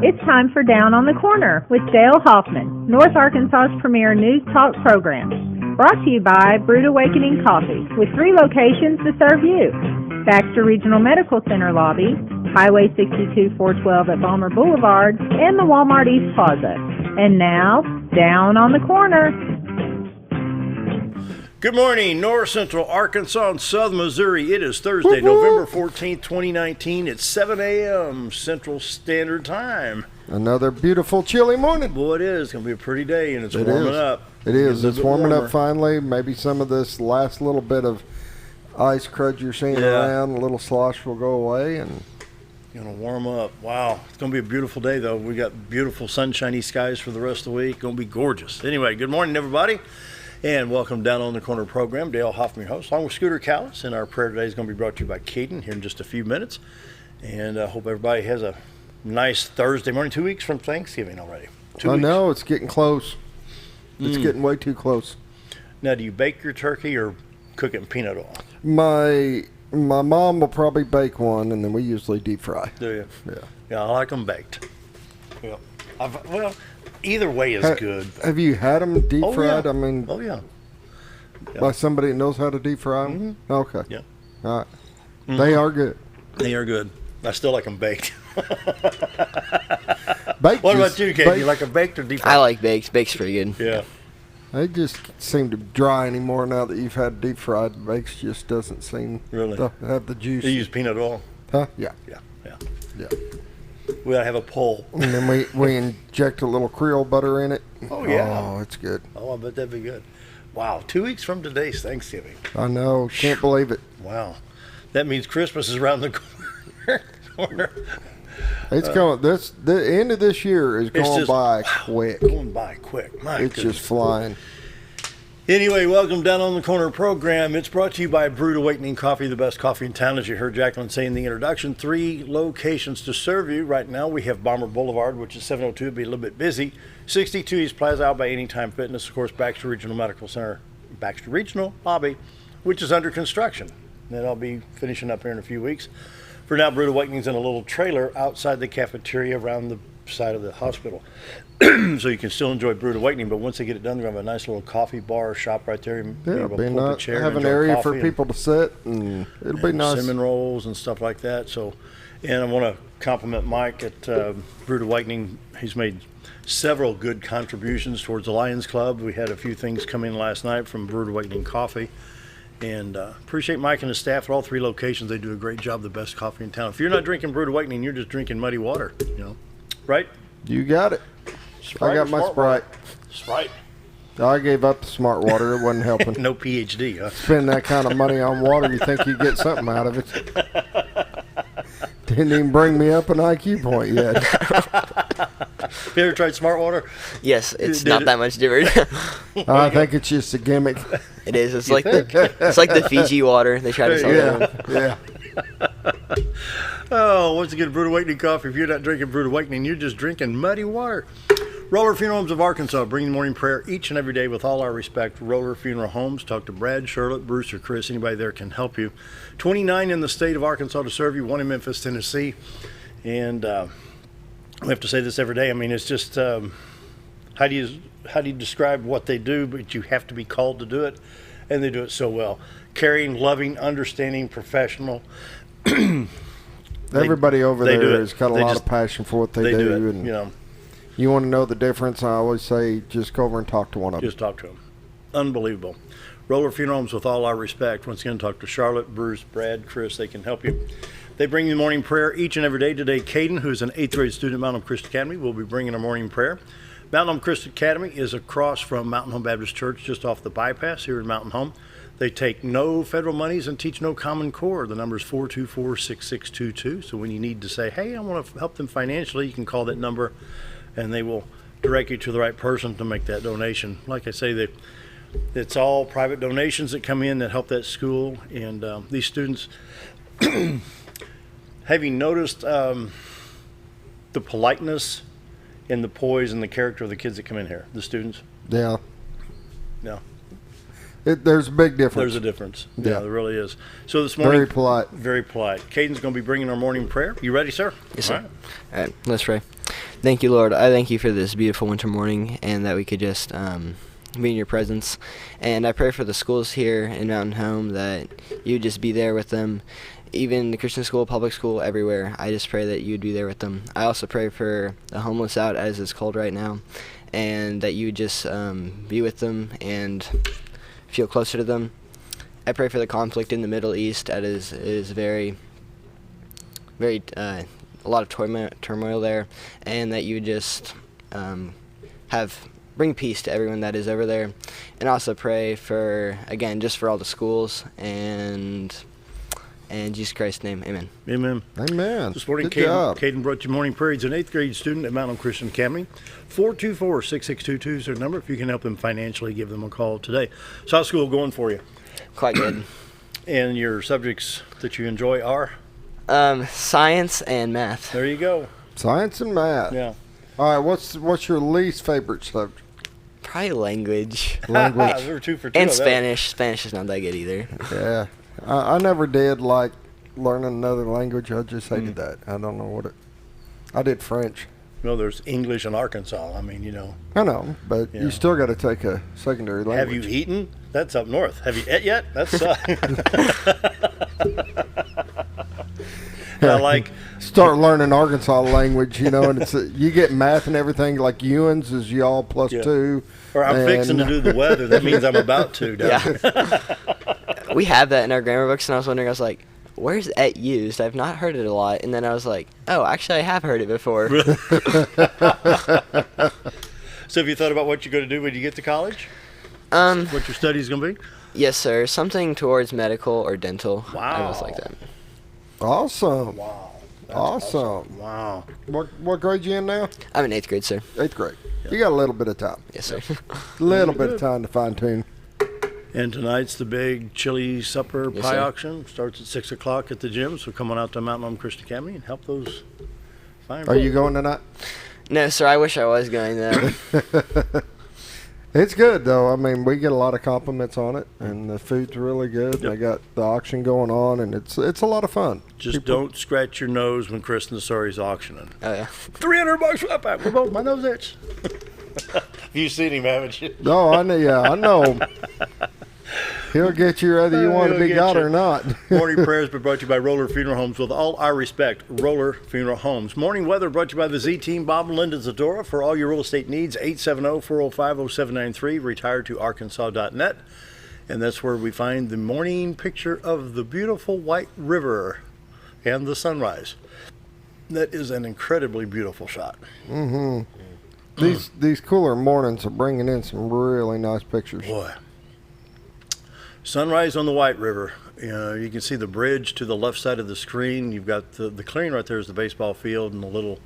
It's time for Down on the Corner with Dale Hoffman, North Arkansas's premier news talk program. Brought to you by Brewed Awakening Coffee, with 3 locations to serve you. Baxter Regional Medical Center lobby, Highway 62 412 at Balmer Boulevard, and the Walmart East Plaza. And now, Down on the Corner. Good morning, North Central Arkansas and Southern Missouri. It is Thursday, November 14th, 2019. It's 7 a.m. Central Standard Time. Another beautiful, chilly morning. Boy, it is. It's going to be a pretty day, and it's warming up. It is. It's warming up finally. Maybe some of this last little bit of ice crud you're seeing around, a little slosh will go away. And going to warm up. Wow. It's going to be a beautiful day, though. We got beautiful sunshiny skies for the rest of the week. Going to be gorgeous. Anyway, good morning, everybody. And welcome Down on the Corner program. Dale Hoffman, your host, along with Scooter Callis. And our prayer today is going to be brought to you by Caden here in just a few minutes. And I hope everybody has a nice Thursday morning. 2 weeks from Thanksgiving already. 2 weeks. I know, it's getting close. It's getting way too close. Now, do you bake your turkey or cook it in peanut oil? My mom will probably bake one, and then we usually deep fry. Do you? Yeah. Yeah, I like them baked. Yeah. Well, either way is good. Have you had them deep fried? Yeah. I mean, yeah. By somebody that knows how to deep fry them? Mm-hmm. Okay. Yeah. All right. Mm-hmm. They are good. They are good. I still like them baked. Baked. What about you, Kate? You like them baked or deep fried? I like baked. Baked's pretty good. Yeah. They just seem to dry anymore now that you've had deep fried. Bakes just doesn't seem to have the juice. You use peanut oil? Huh? Yeah. Yeah. We gotta have a poll. And then we inject a little Creole butter in it. Oh, yeah. Oh, it's good. Oh, I bet that'd be good. Wow, 2 weeks from today's Thanksgiving. I know. Can't believe it. Wow. That means Christmas is around the corner. It's going. The end of this year is going by quick. Going by quick. My It's goodness. just flying. Anyway, welcome Down on the Corner program. It's brought to you by Brewed Awakening Coffee, the best coffee in town. As you heard Jacqueline say in the introduction, 3 locations to serve you. Right now we have Balmer Boulevard, which is 702. It'll be a little bit busy. 62 East Plaza out by Anytime Fitness. Of course, Baxter Regional Medical Center, Baxter Regional Lobby, which is under construction. That'll be finishing up here in a few weeks. For now, Brewed Awakening's in a little trailer outside the cafeteria around the side of the hospital. So you can still enjoy Brewed Awakening, but once they get it done, they're going to have a nice little coffee bar shop right there. Yeah, have an area for people to sit, and it'll be nice. Cinnamon rolls and stuff like that. So, and I want to compliment Mike at Brewed Awakening. He's made several good contributions towards the Lions Club. We had a few things come in last night from Brewed Awakening Coffee. And appreciate Mike and his staff at all 3 locations. They do a great job, the best coffee in town. If you're not drinking Brewed Awakening, you're just drinking muddy water, right? You got it. Sprite I got my Sprite. Sprite. I gave up the smart water. It wasn't helping. No PhD, huh? Spend that kind of money on water, you think you get something out of it. Didn't even bring me up an IQ point yet. You ever tried smart water? Yes, it's not that much different. I think it's just a gimmick. It is. It's like the Fiji water. They try to sell it. Yeah. Oh, once again, Brewed Awakening Coffee. If you're not drinking Brewed Awakening, you're just drinking muddy water. Roller Funeral Homes of Arkansas, bringing morning prayer each and every day with all our respect. Roller Funeral Homes. Talk to Brad, Charlotte, Bruce, or Chris. Anybody there can help you. 29 in the state of Arkansas to serve you, 1 in Memphis, Tennessee. And we have to say this every day. I mean, it's just how do you describe what they do? But you have to be called to do it, and they do it so well. Caring, loving, understanding, professional. Everybody over there has got a lot of passion for what they do. And, you want to know the difference, I always say just go over and talk to one of them. Just talk to them. Unbelievable. Roller Funeral Homes, with all our respect. Once again, talk to Charlotte, Bruce, Brad, Chris. They can help you. They bring you morning prayer each and every day. Today, Caden, who is an 8th grade student at Mountain Home Christian Academy, will be bringing a morning prayer. Mountain Home Christian Academy is across from Mountain Home Baptist Church, just off the bypass here in Mountain Home. They take no federal monies and teach no Common Core. The number is 424-6622. So when you need to say, hey, I want to help them financially, you can call that number, and they will direct you to the right person to make that donation. Like I say, it's all private donations that come in that help that school. And these students, have you noticed the politeness and the poise and the character of the kids that come in here, the students? Yeah. Yeah. There's a big difference. There's a difference. Yeah. Yeah, there really is. So this morning, very polite. Very polite. Caden's going to be bringing our morning prayer. You ready, sir? Yes, sir. All right, let's pray. Thank you, Lord. I thank you for this beautiful winter morning and that we could just be in your presence. And I pray for the schools here in Mountain Home that you would just be there with them, even the Christian school, public school, everywhere. I just pray that you would be there with them. I also pray for the homeless out as it's cold right now, and that you would just be with them and feel closer to them. I pray for the conflict in the Middle East that is very, very, a lot of turmoil there, and that you would just bring peace to everyone that is over there. And also pray for, again, just for all the schools, and in Jesus Christ's name, amen. Amen. Amen. This morning, Good job. Caden brought you morning prayer. He's an 8th grade student at Mountain Christian Academy. 424-6622 is their number. If you can help them financially, give them a call today. So how's school going for you? Quite good. And your subjects that you enjoy are? Science and math. There you go. Science and math. Yeah. All right, what's your least favorite subject? Probably language. Language. We were 2 for 2. And Spanish. Spanish is not that good either. Yeah. I never did like learning another language. I just hated that. I don't know what it. I did French. Well, there's English in Arkansas. I mean, you know. I know, but Yeah. you still got to take a secondary language. Have you eaten? That's up north. Have you ate yet? That's I like Start learning Arkansas language, you know, and it's you get math and everything. Like Ewan's is y'all plus Yeah. 2. Or I'm fixing to do the weather. That means I'm about to. Yeah. We have that in our grammar books, and I was wondering, I was like, where's "et" used? I've not heard it a lot. And then I was like, oh, actually, I have heard it before. So have you thought about what you're going to do when you get to college? What your study's going to be? Yes, sir. Something towards medical or dental. Wow. I almost like that. Awesome. Wow. That's Awesome. Wow. What grade you in now? I'm in 8th grade, sir. 8th grade. You got a little bit of time. Yes, sir. A little bit of time to fine tune. And tonight's the big chili supper Yes, pie sir. auction. Starts at 6 o'clock at the gym. So come on out to Mountain Home Christian Academy and help those fine Are you going tonight? No, sir. I wish I was going, though. It's good though. I mean, we get a lot of compliments on it, and the food's really good. Yep. They got the auction going on, and it's a lot of fun. Just don't scratch your nose when Chris Nassari's auctioning. Oh, yeah. $300 for that pack. We're both, my nose itch. You've seen him, haven't you? No, I know. Yeah, I know. He'll get you whether you want to He'll be get got you. or not. Morning prayers been brought to you by Roller Funeral Homes. With all our respect, Roller Funeral Homes. Morning weather brought to you by the Z Team, Bob and Linda Zadora. For all your real estate needs, 870-405-0793, retired to Arkansas.net. And that's where we find the morning picture of the beautiful White River and the sunrise. That is an incredibly beautiful shot. Mm-hmm. These cooler mornings are bringing in some really nice pictures. Boy. Sunrise on the White River. You can see the bridge to the left side of the screen. You've got the clearing right there is the baseball field and the little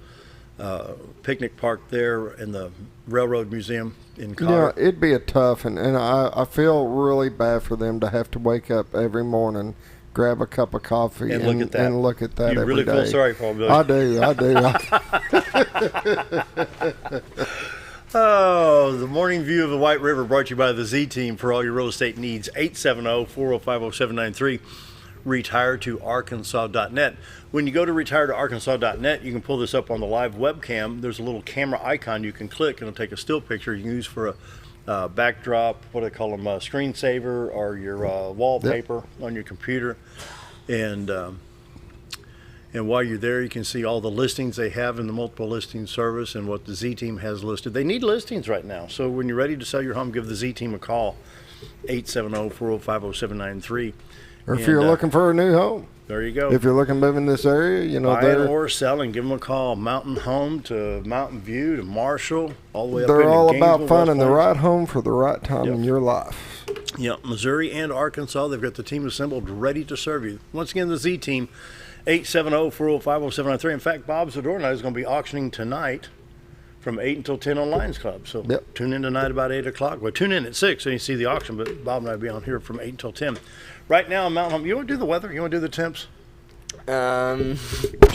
picnic park there and the Railroad Museum in Cotter. Yeah, it'd be a tough, and I feel really bad for them to have to wake up every morning, grab a cup of coffee, And look at that. and look at that You every really feel day. sorry for them, I don't do. Oh, the morning view of the White River brought to you by the Z Team. For all your real estate needs, 870-405-0793, retire to Arkansas.net. When you go to retire to Arkansas.net, you can pull this up on the live webcam. There's a little camera icon you can click, and it'll take a still picture you can use for a backdrop, what do they call them, screensaver, or your wallpaper on your computer. And while you're there, you can see all the listings they have in the multiple listing service and what the Z Team has listed. They need listings right now. So when you're ready to sell your home, give the Z Team a call, 870-405-0793. Or if you're looking for a new home, there you go. if you're looking to move in this area, you know, Buying or selling, give them a call. Mountain Home to Mountain View to Marshall, all the way up into they're all about Gainesville, finding West the Point. right home for the right time Yep. in your life. Yeah, Missouri and Arkansas, they've got the team assembled ready to serve you. Once again, the Z Team, 870-405-0793. In fact, Bob Zador and I is going to be auctioning tonight from 8 until 10 on Lions Club. So Tune in tonight about 8 o'clock. Well, tune in at 6 so you can see the auction, but Bob and I will be on here from 8 until 10. Right now, Mountain Home, you want to do the weather? You want to do the temps?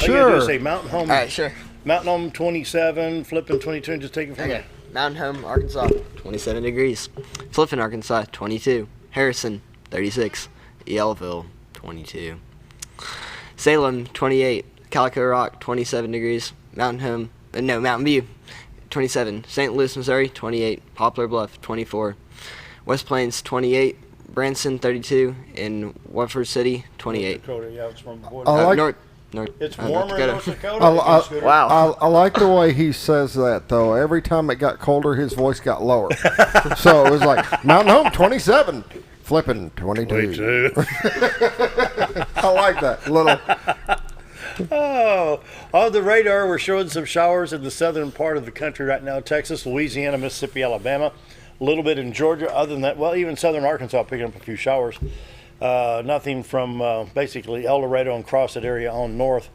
Sure. Do say Mountain Home. All right, sure. Mountain Home 27, Flipping 22, and just take it from there. Okay. Mountain Home, Arkansas, 27 degrees. Flippin, Arkansas, 22. Harrison, 36. Yellville, 22. Salem, 28. Calico Rock, 27 degrees. Mountain Home, no, Mountain View, 27. St. Louis, Missouri, 28. Poplar Bluff, 24. West Plains, 28. Branson, 32. And Watford City, 28. Dakota, yeah, it's from North. It's North warmer in Dakota. North Dakota. Wow. I like the way he says that, though. Every time it got colder, his voice got lower. So it was like, Mountain Home, 27. Flipping, 22. I like that. Little. Oh, on the radar, we're showing some showers in the southern part of the country right now. Texas, Louisiana, Mississippi, Alabama. A little bit in Georgia. Other than that, well, even southern Arkansas picking up a few showers. Nothing from basically El Dorado and Crossett area on north.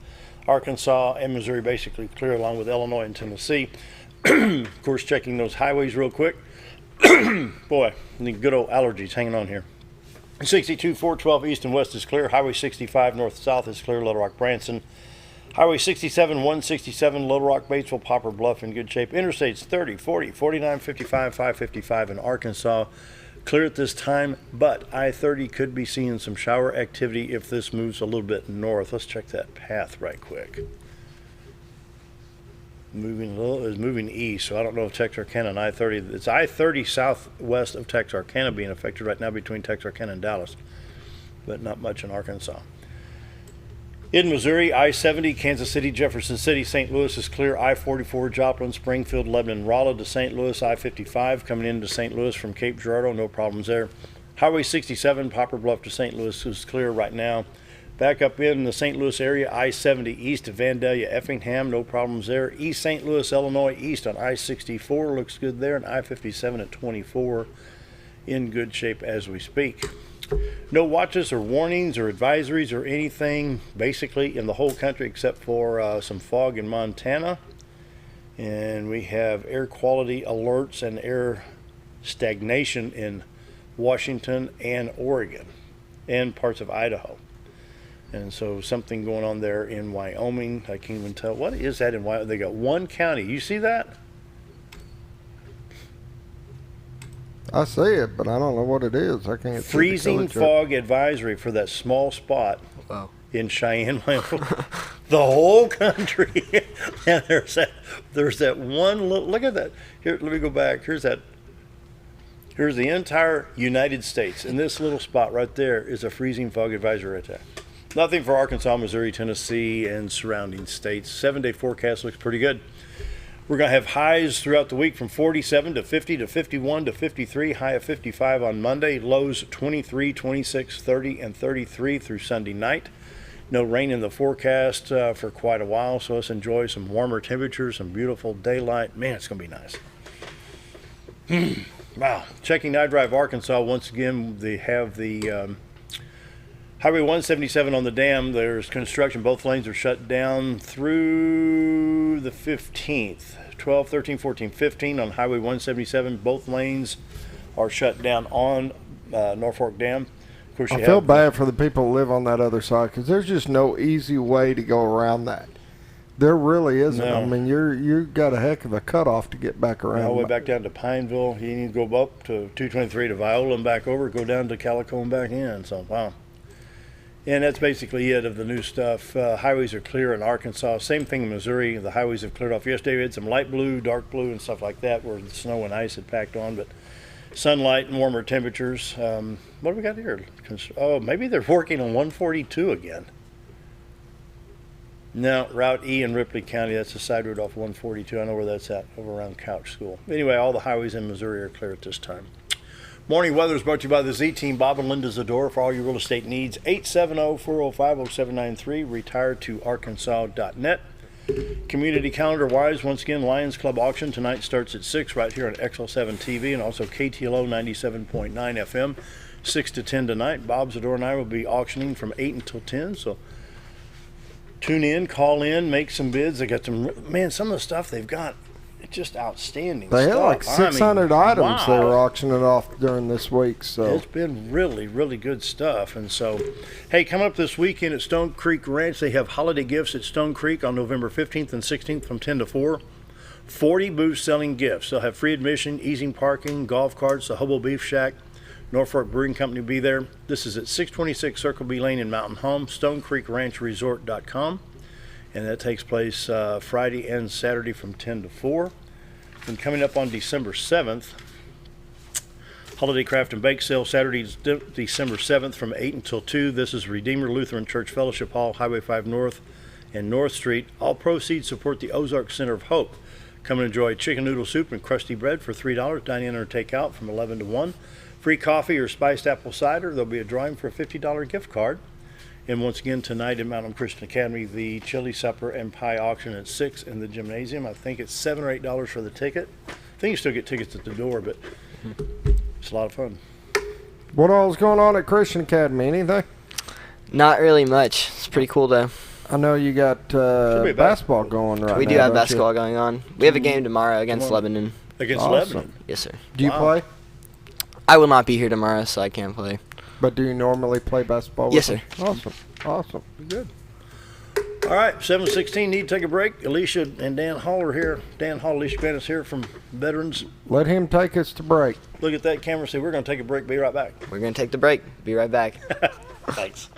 Arkansas and Missouri basically clear, along with Illinois and Tennessee. Of course, checking those highways real quick. Boy, the good old allergies hanging on here. 62, 412 east and west is clear. Highway 65 north-south is clear. Little Rock, Branson. Highway 67, 167, Little Rock, Batesville, Poplar Bluff in good shape. Interstates 30, 40, 49, 55, 555 in Arkansas. Clear at this time, but I-30 could be seeing some shower activity if this moves a little bit north. Let's check that path right quick. Moving east, so I don't know if Texarkana and I-30. It's I-30 southwest of Texarkana being affected right now between Texarkana and Dallas, but not much in Arkansas. In Missouri, I-70, Kansas City, Jefferson City, St. Louis is clear. I-44, Joplin, Springfield, Lebanon, Rolla to St. Louis. I-55 coming into St. Louis from Cape Girardeau, no problems there. Highway 67, Poplar Bluff to St. Louis is clear right now. Back up in the St. Louis area, I-70 east of Vandalia, Effingham, no problems there. East St. Louis, Illinois, east on I-64 looks good there, and I-57 at 24 in good shape as we speak. No watches or warnings or advisories or anything basically in the whole country except for some fog in Montana. And we have air quality alerts and air stagnation in Washington and Oregon and parts of Idaho. And so something going on there in Wyoming. I can't even tell. What is that in Wyoming? They got one county. You see that? I see it, but I don't know what it is. I can't see freezing fog advisory for that small spot in Cheyenne, Wyoming. The whole country. And there's that one little, look at that. Here, let me go back. Here's the entire United States. And this little spot right there is a freezing fog advisory right there. Nothing for Arkansas, Missouri, Tennessee, and surrounding states. 7-day forecast looks pretty good. We're going to have highs throughout the week from 47 to 50 to 51 to 53, high of 55 on Monday, lows 23, 26, 30, and 33 through Sunday night. No rain in the forecast for quite a while, so let's enjoy some warmer temperatures, some beautiful daylight. Man, it's going to be nice. Wow. Checking I-Drive Arkansas, once again, they have the Highway 177 on the dam. There's construction. Both lanes are shut down through the 15th. 12, 13, 14, 15 on Highway 177. Both lanes are shut down on Norfolk Dam. Of course, I feel bad for the people who live on that other side because there's just no easy way to go around that. There really isn't. No. I mean, you've got a heck of a cutoff to get back around. All the way back down to Pineville. You need to go up to 223 to Viola and back over, go down to Calico and back in. So, wow. And that's basically it of the new stuff. Highways are clear in Arkansas. Same thing in Missouri. The highways have cleared off yesterday. We had some light blue, dark blue, and stuff like that where the snow and ice had packed on. But sunlight and warmer temperatures. What do we got here? Oh, maybe they're working on 142 again. No, Route E in Ripley County. That's the side road off 142. I know where that's at, over around Couch School. Anyway, all the highways in Missouri are clear at this time. Morning weather is brought to you by the Z-Team, Bob and Linda Zador, for all your real estate needs. 870-405-0793, retiredtoarkansas.net. Community calendar-wise, once again, Lions Club auction tonight starts at 6 right here on XL7 TV and also KTLO 97.9 FM, 6 to 10 tonight. Bob Zador and I will be auctioning from 8 until 10, so tune in, call in, make some bids. They got some, man, some of the stuff they've got, it's just outstanding stuff. They had like 600 items wow. They were auctioning off during this week. So it's been really, really good stuff. And so, hey, coming up this weekend at Stone Creek Ranch, they have holiday gifts at Stone Creek on November 15th and 16th from 10 to 4. 40 booths selling gifts. They'll have free admission, easing parking, golf carts, the Hobo Beef Shack, Norfolk Brewing Company will be there. This is at 626 Circle B Lane in Mountain Home, StoneCreekRanchResort.com. and that takes place Friday and Saturday from 10 to 4. And coming up on December 7th, Holiday Craft and Bake Sale, Saturday, December 7th from 8 until 2. This is Redeemer Lutheran Church Fellowship Hall, Highway 5 North and North Street. All proceeds support the Ozark Center of Hope. Come and enjoy chicken noodle soup and crusty bread for $3. Dine in or take out from 11 to 1. Free coffee or spiced apple cider. There'll be a drawing for a $50 gift card. And once again, tonight at Mount Home Christian Academy, the chili supper and pie auction at 6 in the gymnasium. I think it's $7 or $8 for the ticket. I think you still get tickets at the door, but it's a lot of fun. What all's going on at Christian Academy? Anything? Not really much. It's pretty cool though. I know you got basketball going right now. We do have basketball going on. We have a game tomorrow against Lebanon. Against Awesome. Lebanon? Yes, sir. Do you play? I will not be here tomorrow, so I can't play. But do you normally play basketball with Yes, them? sir. Awesome. Good. All right, 7:16, need to take a break. Elesha and Dan Hall are here. Dan Hall, Elesha Granniss here from Veterans. Let him take us to break. Look at that camera, say we're going to take a break, be right back. We're going to take the break. Be right back. Thanks.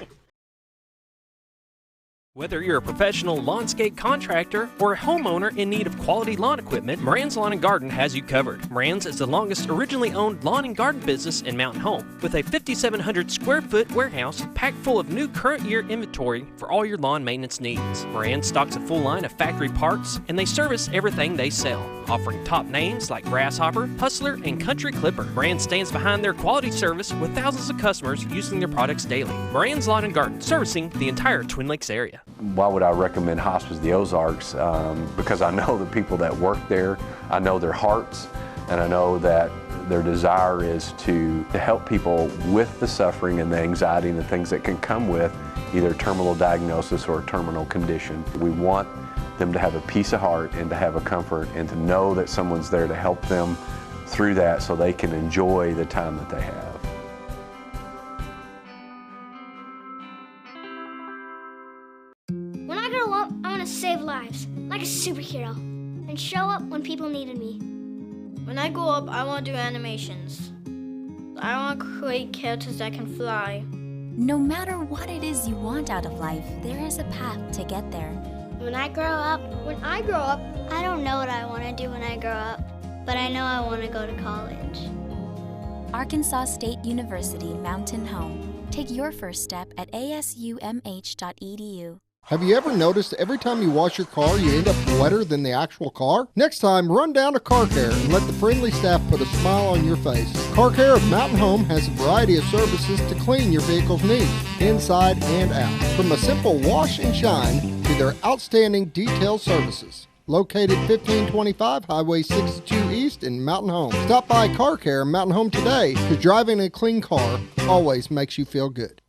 Whether you're a professional lawnscape contractor or a homeowner in need of quality lawn equipment, Moran's Lawn & Garden has you covered. Moran's is the longest originally owned lawn and garden business in Mountain Home, with a 5,700 square foot warehouse packed full of new current year inventory for all your lawn maintenance needs. Moran stocks a full line of factory parts, and they service everything they sell, offering top names like Grasshopper, Hustler, and Country Clipper. Moran stands behind their quality service with thousands of customers using their products daily. Moran's Lawn & Garden, servicing the entire Twin Lakes area. Why would I recommend Hospice the Ozarks? Because I know the people that work there, I know their hearts, and I know that their desire is to help people with the suffering and the anxiety and the things that can come with either a terminal diagnosis or a terminal condition. We want them to have a peace of heart and to have a comfort and to know that someone's there to help them through that so they can enjoy the time that they have. When I grow up, I want to save lives, like a superhero, and show up when people needed me. When I grow up, I want to do animations. I want to create characters that can fly. No matter what it is you want out of life, there is a path to get there. When I grow up, I don't know what I want to do when I grow up, but I know I want to go to college. Arkansas State University Mountain Home. Take your first step at asumh.edu. Have you ever noticed every time you wash your car, you end up wetter than the actual car? Next time, run down to Car Care and let the friendly staff put a smile on your face. Car Care of Mountain Home has a variety of services to clean your vehicle's needs, inside and out. From a simple wash and shine to their outstanding detail services. Located 1525 Highway 62 East in Mountain Home. Stop by Car Care Mountain Home today, because driving a clean car always makes you feel good.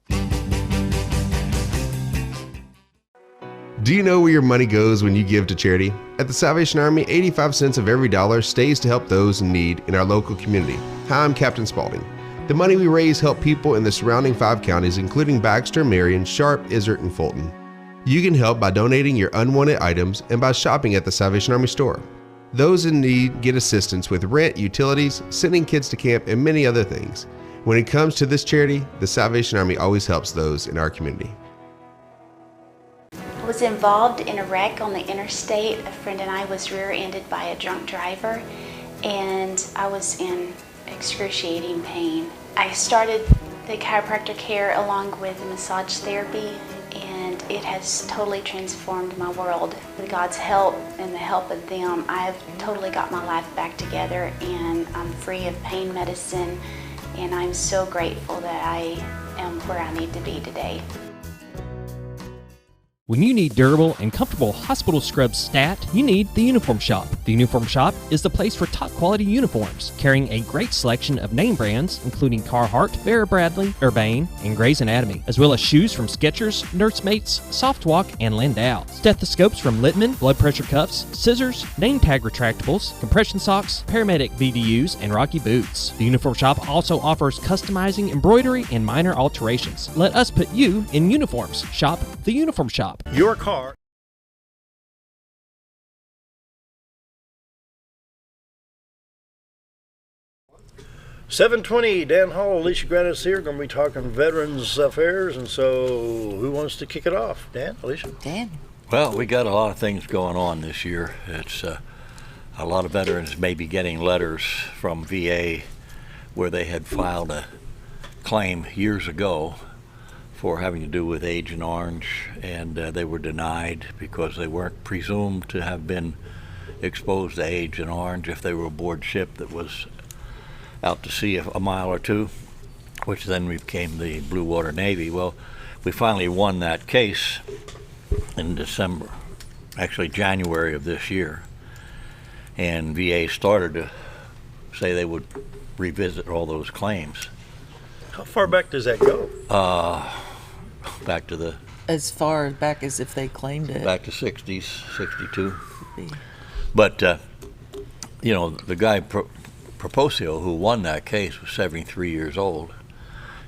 Do you know where your money goes when you give to charity? At the Salvation Army, 85 cents of every dollar stays to help those in need in our local community. Hi, I'm Captain Spaulding. The money we raise help people in the surrounding 5 counties, including Baxter, Marion, Sharp, Izzard, and Fulton. You can help by donating your unwanted items and by shopping at the Salvation Army store. Those in need get assistance with rent, utilities, sending kids to camp, and many other things. When it comes to this charity, the Salvation Army always helps those in our community. I was involved in a wreck on the interstate. A friend and I was rear-ended by a drunk driver, and I was in excruciating pain. I started the chiropractor care along with the massage therapy, and it has totally transformed my world. With God's help and the help of them, I have totally got my life back together, and I'm free of pain medicine, and I'm so grateful that I am where I need to be today. When you need durable and comfortable hospital scrubs stat, you need the Uniform Shop. The Uniform Shop is the place for top quality uniforms, carrying a great selection of name brands, including Carhartt, Vera Bradley, Urbane, and Grey's Anatomy, as well as shoes from Skechers, Nursemates, Softwalk, and Landau, stethoscopes from Littman, blood pressure cuffs, scissors, name tag retractables, compression socks, paramedic VDUs, and Rocky boots. The Uniform Shop also offers customizing, embroidery, and minor alterations. Let us put you in uniforms. Shop the Uniform Shop. Your car. $7:20, Dan Hall, Elesha Granniss here. Going to be talking Veterans Affairs, and so who wants to kick it off? Dan, Elesha? Dan, Well, we got a lot of things going on this year. It's a lot of veterans may be getting letters from VA where they had filed a claim years ago for having to do with Agent Orange, and they were denied because they weren't presumed to have been exposed to Agent Orange if they were aboard ship that was out to sea a mile or two, which then became the Blue Water Navy. Well, we finally won that case in December, actually January of this year, and VA started to say they would revisit all those claims. How far back does that go? Back to the... As far back as if they claimed it. Back to 60s, 62. But, the guy Proposio who won that case was 73 years old.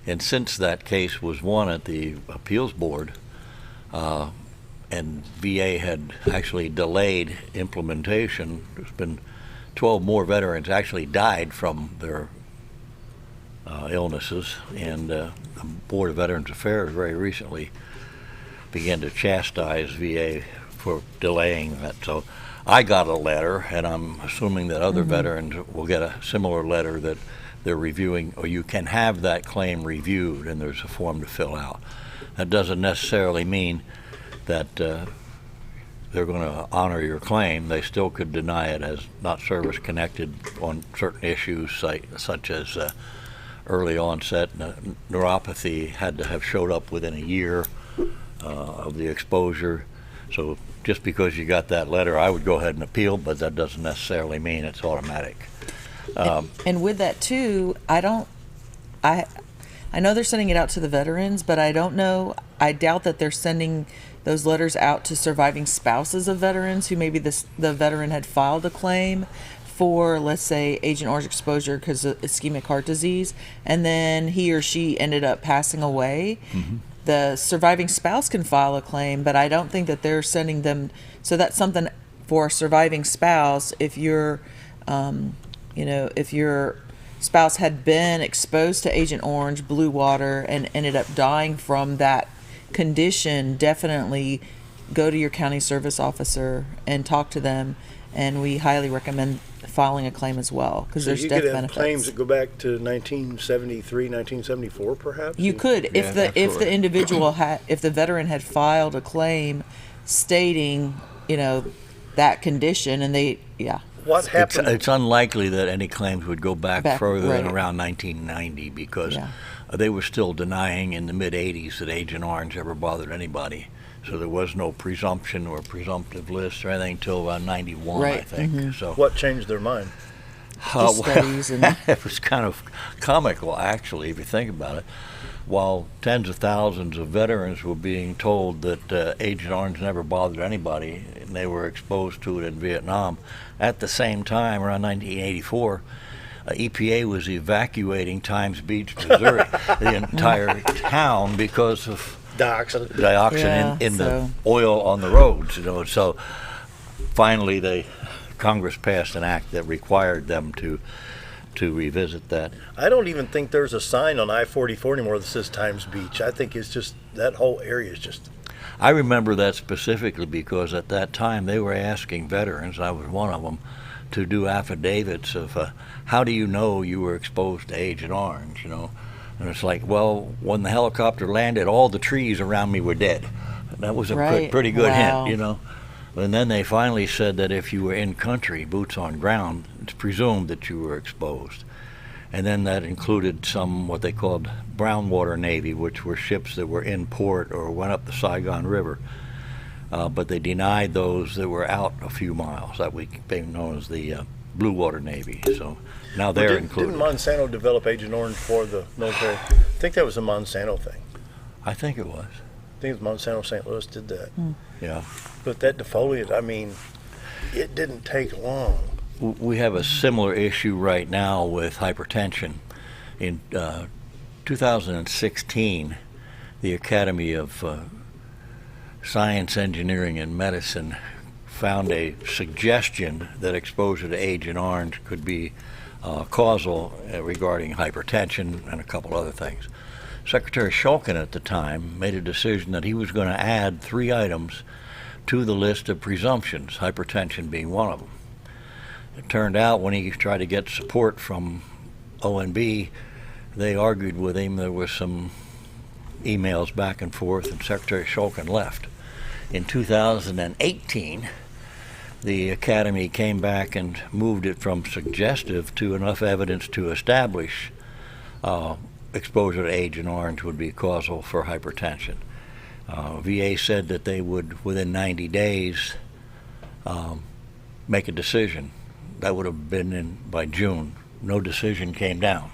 And since that case was won at the appeals board, and VA had actually delayed implementation, there's been 12 more veterans actually died from their illnesses, and the Board of Veterans Affairs very recently began to chastise VA for delaying that. So I got a letter, and I'm assuming that other veterans will get a similar letter that they're reviewing, or you can have that claim reviewed, and there's a form to fill out. That doesn't necessarily mean that they're going to honor your claim. They still could deny it as not service connected on certain issues such as early onset neuropathy had to have showed up within a year of the exposure. So just because you got that letter, I would go ahead and appeal, but that doesn't necessarily mean it's automatic. And with that too, I know they're sending it out to the veterans, but I don't know, I doubt that they're sending those letters out to surviving spouses of veterans who maybe the veteran had filed a claim for, let's say, Agent Orange exposure because of ischemic heart disease, and then he or she ended up passing away. The surviving spouse can file a claim, but I don't think that they're sending them. So that's something for a surviving spouse. If you're, if your spouse had been exposed to Agent Orange, blue water, and ended up dying from that condition, definitely go to your county service officer and talk to them. And we highly recommend filing a claim as well, because there's death benefits. You could have claims that go back to 1973, 1974, perhaps. You could, if the individual if the veteran had filed a claim stating, that condition, and What happened? It's unlikely that any claims would go back further than around 1990 because they were still denying in the mid-'80s that Agent Orange ever bothered anybody. So there was no presumption or presumptive list or anything until around 91, I think. So what changed their mind? Studies and it was kind of comical, actually, if you think about it. While tens of thousands of veterans were being told that Agent Orange never bothered anybody and they were exposed to it in Vietnam, at the same time, around 1984, EPA was evacuating Times Beach, Missouri, the entire town because of dioxin in the oil on the roads. So finally Congress passed an act that required them to revisit that. I don't even think there's a sign on I-44 anymore that says Times Beach. I think it's just that whole area is just... I remember that specifically because at that time they were asking veterans, I was one of them, to do affidavits of how do you know you were exposed to Agent Orange, And it's like, well, when the helicopter landed, all the trees around me were dead. That was a pretty good hint, And then they finally said that if you were in country, boots on ground, it's presumed that you were exposed. And then that included some what they called brown water Navy, which were ships that were in port or went up the Saigon River. But they denied those that were out a few miles. That became known as the Blue Water Navy. So now they're included. Didn't Monsanto develop Agent Orange for the military? I think that was a Monsanto thing. I think it was. I think it was Monsanto St. Louis did that. Yeah. But that defoliant, it didn't take long. We have a similar issue right now with hypertension. In 2016, the Academy of Science, Engineering, and Medicine found a suggestion that exposure to Agent Orange could be causal regarding hypertension and a couple other things. Secretary Shulkin at the time made a decision that he was going to add 3 items to the list of presumptions, hypertension being one of them. It turned out when he tried to get support from ONB, they argued with him. There was some emails back and forth, and Secretary Shulkin left. In 2018, the Academy came back and moved it from suggestive to enough evidence to establish exposure to Agent Orange would be causal for hypertension. VA said that they would, within 90 days, make a decision. That would have been in by June. No decision came down.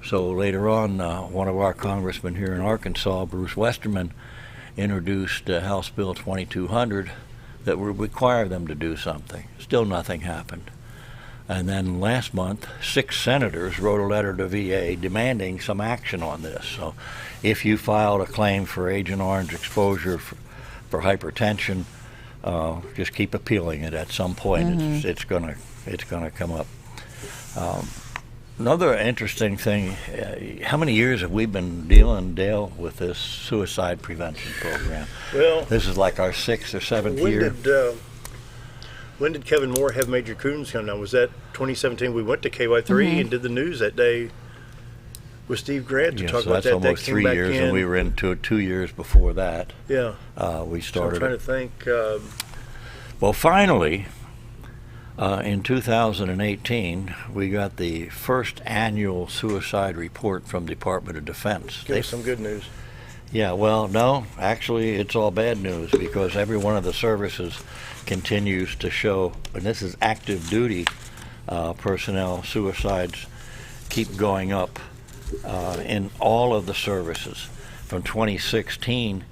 So later on, one of our congressmen here in Arkansas, Bruce Westerman, introduced House Bill 2200 that would require them to do something. Still nothing happened. And then last month, 6 senators wrote a letter to VA demanding some action on this. So if you filed a claim for Agent Orange exposure for hypertension, just keep appealing it. At some point, it's gonna come up. Another interesting thing, how many years have we been dealing, Dale, with this suicide prevention program? Well, this is like our 6th or 7th year. When did Kevin Moore have Major Coons come down? Was that 2017? We went to KY3 and did the news that day with Steve Grant to talk about that. That's almost 3 years, and we were into 2 years before that. Yeah. We started. So I'm trying to think. Well, finally, in 2018, we got the first annual suicide report from the Department of Defense. Give us some good news. Yeah, well, no, actually, it's all bad news because every one of the services continues to show, and this is active duty personnel, suicides keep going up in all of the services. From 2016,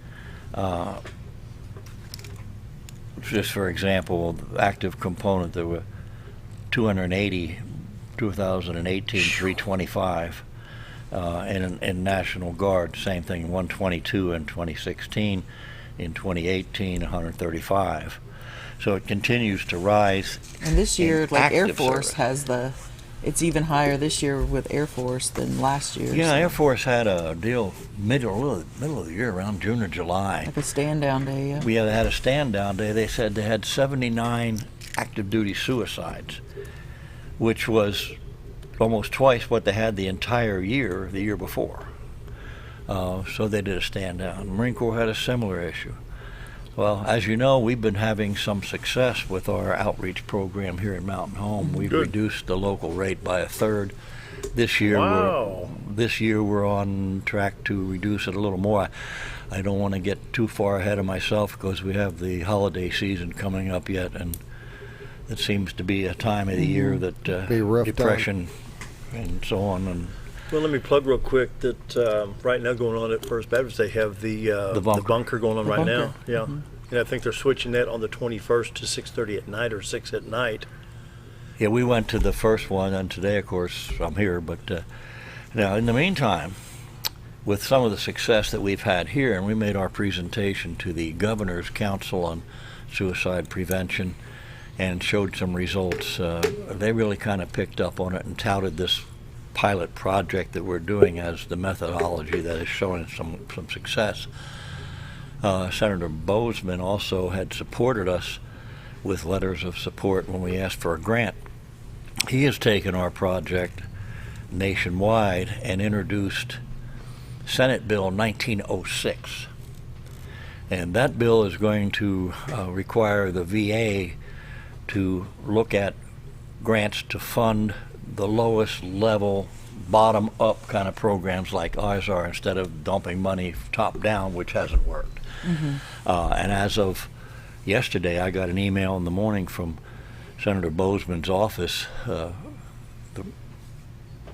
just for example, active component, there were 280, 2018, 325. In National Guard, same thing, 122 in 2016, in 2018, 135. So it continues to rise. And this year, like Air Force service. has it's even higher this year with Air Force than last year. Yeah, so. Air Force had a deal middle of the year, around June or July. Like a stand-down day, yeah. We had a stand-down day. They said they had 79 active duty suicides, which was almost twice what they had the entire year, the year before. So they did a stand down. The Marine Corps had a similar issue. Well, as you know, we've been having some success with our outreach program here in Mountain Home. We've reduced the local rate by 1/3. This year, we're on track to reduce it a little more. I don't want to get too far ahead of myself because we have the holiday season coming up yet, and it seems to be a time of the year that depression and so on. And well, let me plug real quick that right now going on at First Baptist, they have the bunker going on right now. Yeah, and I think they're switching that on the 21st to 6:30 at night or 6 at night. Yeah, we went to the first one, and today, of course, I'm here. But now, in the meantime, with some of the success that we've had here, and we made our presentation to the Governor's Council on Suicide Prevention and showed some results. They really kind of picked up on it and touted this pilot project that we're doing as the methodology that is showing some success. Senator Bozeman also had supported us with letters of support when we asked for a grant. He has taken our project nationwide and introduced Senate Bill 1906. And that bill is going to require the VA to look at grants to fund the lowest level, bottom up kind of programs like ours are, instead of dumping money top down, which hasn't worked. And as of yesterday, I got an email in the morning from Senator Bozeman's office. The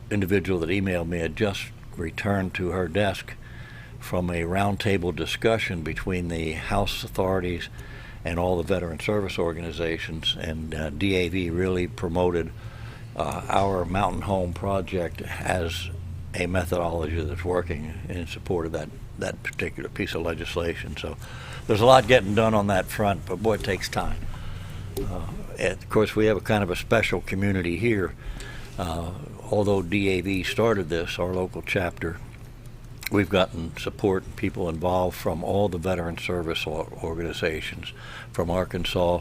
individual that emailed me had just returned to her desk from a roundtable discussion between the House authorities and all the veteran service organizations, and DAV really promoted our Mountain Home project as a methodology that's working in support of that particular piece of legislation. So there's a lot getting done on that front, but boy, it takes time. Of course, we have a kind of a special community here. Although DAV started this, our local chapter, we've gotten support and people involved from all the veteran service organizations, from Arkansas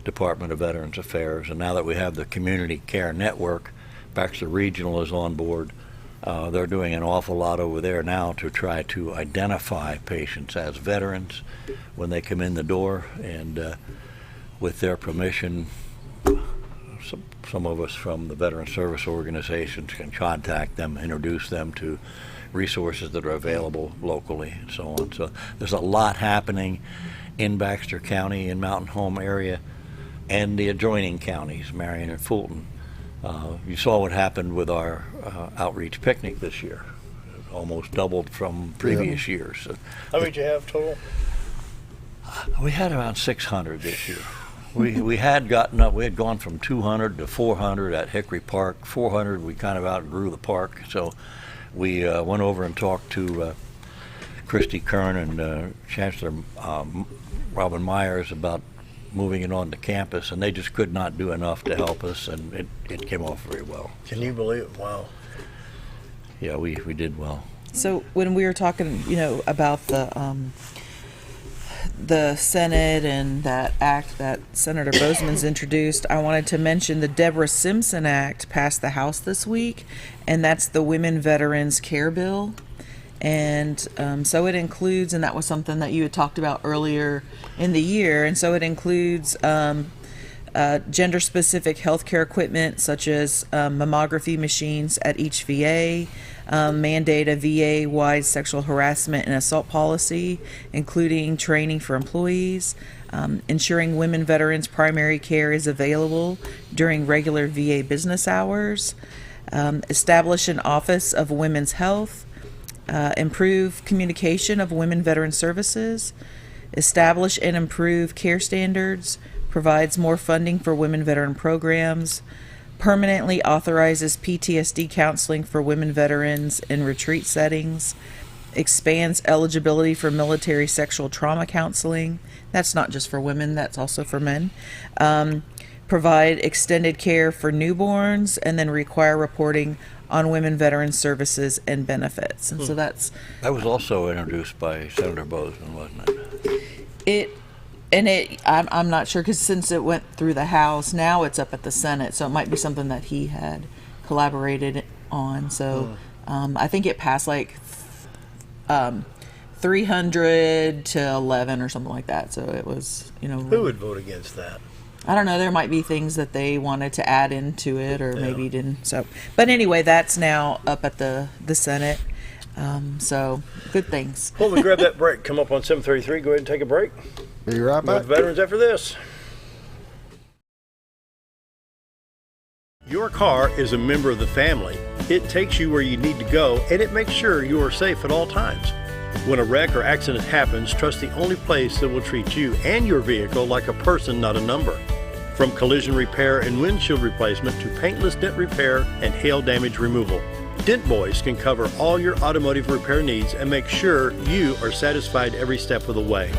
Department of Veterans Affairs, and now that we have the Community Care Network, Baxter Regional is on board. They're doing an awful lot over there now to try to identify patients as veterans when they come in the door, and with their permission, some of us from the veteran service organizations can contact them, introduce them to resources that are available locally, and so on. So there's a lot happening in Baxter County, in Mountain Home area, and the adjoining counties, Marion and Fulton. You saw what happened with our outreach picnic this year. It almost doubled from previous years. So How many did you have total? we had around 600 this year. We had gotten up. We had gone from 200 to 400 at Hickory Park. 400, we kind of outgrew the park, so we went over and talked to Christy Kern and Chancellor Robin Myers about moving it onto campus, and they just could not do enough to help us, and it came off very well. Can you believe it? Wow. Yeah, we did well. So when we were talking, about the Senate and that act that Senator Bozeman's introduced, I wanted to mention the Deborah Simpson Act passed the House this week, and that's the Women Veterans Care Bill. And so it includes, and that was something that you had talked about earlier in the year, and so it includes gender-specific healthcare equipment such as mammography machines at each VA, mandate a VA-wide sexual harassment and assault policy, including training for employees, ensuring women veterans primary care is available during regular VA business hours, establish an Office of Women's Health, improve communication of women veteran services, establish and improve care standards, provides more funding for women veteran programs, permanently authorizes PTSD counseling for women veterans in retreat settings, expands eligibility for military sexual trauma counseling. That's not just for women, that's also for men. Provide extended care for newborns, and then require reporting on women veteran services and benefits. And so that was also introduced by Senator Bozeman, wasn't it? I'm not sure, because since it went through the House, now it's up at the Senate, so it might be something that he had collaborated on. So I think it passed like 300 to 11 or something like that. So it was, Who would vote against that? I don't know. There might be things that they wanted to add into it, or maybe didn't. So, but anyway, that's now up at the Senate. So good things. Well, we grab that break. Come up on 7:33. Go ahead and take a break. Be right back. With veterans after this. Your car is a member of the family. It takes you where you need to go, and it makes sure you are safe at all times. When a wreck or accident happens, trust the only place that will treat you and your vehicle like a person, not a number. From collision repair and windshield replacement to paintless dent repair and hail damage removal, Dent Boys can cover all your automotive repair needs and make sure you are satisfied every step of the way.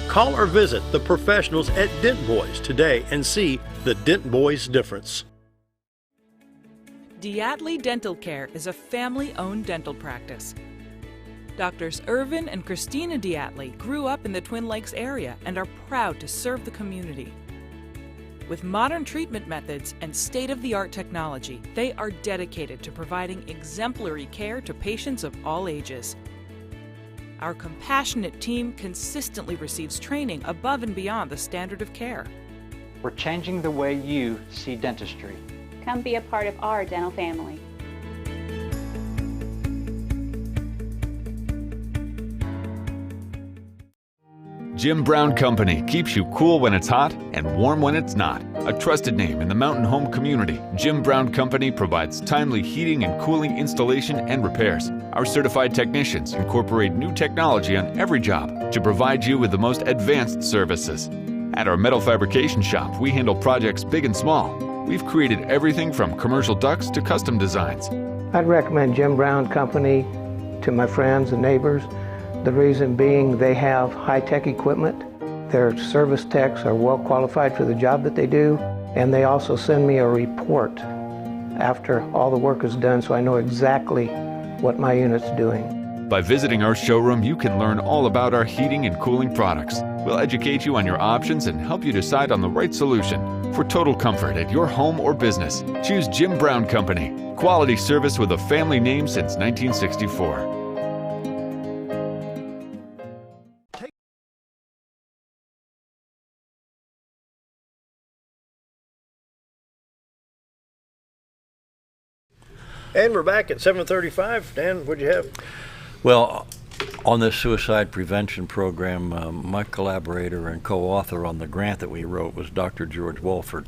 Call or visit the professionals at Dent Boys today and see the Dent Boys difference. Diatley Dental Care is a family-owned dental practice. Doctors Irvin and Christina Diatley grew up in the Twin Lakes area and are proud to serve the community. With modern treatment methods and state-of-the-art technology, they are dedicated to providing exemplary care to patients of all ages. Our compassionate team consistently receives training above and beyond the standard of care. We're changing the way you see dentistry. Come be a part of our dental family. Jim Brown Company keeps you cool when it's hot and warm when it's not. A trusted name in the mountain home community, Jim Brown Company provides timely heating and cooling installation and repairs. Our certified technicians incorporate new technology on every job to provide you with the most advanced services. At our metal fabrication shop, we handle projects big and small. We've created everything from commercial ducts to custom designs. I'd recommend Jim Brown Company to my friends and neighbors. The reason being they have high-tech equipment. Their service techs are well qualified for the job that they do, and they also send me a report after all the work is done, so I know exactly what my unit's doing. By visiting our showroom, you can learn all about our heating and cooling products. We'll educate you on your options and help you decide on the right solution. For total comfort at your home or business, choose Jim Brown Company. Quality service with a family name since 1964. And we're back at 7:35. Dan, what'd you have? Well, on this suicide prevention program, my collaborator and co-author on the grant that we wrote was Dr. George Wolford.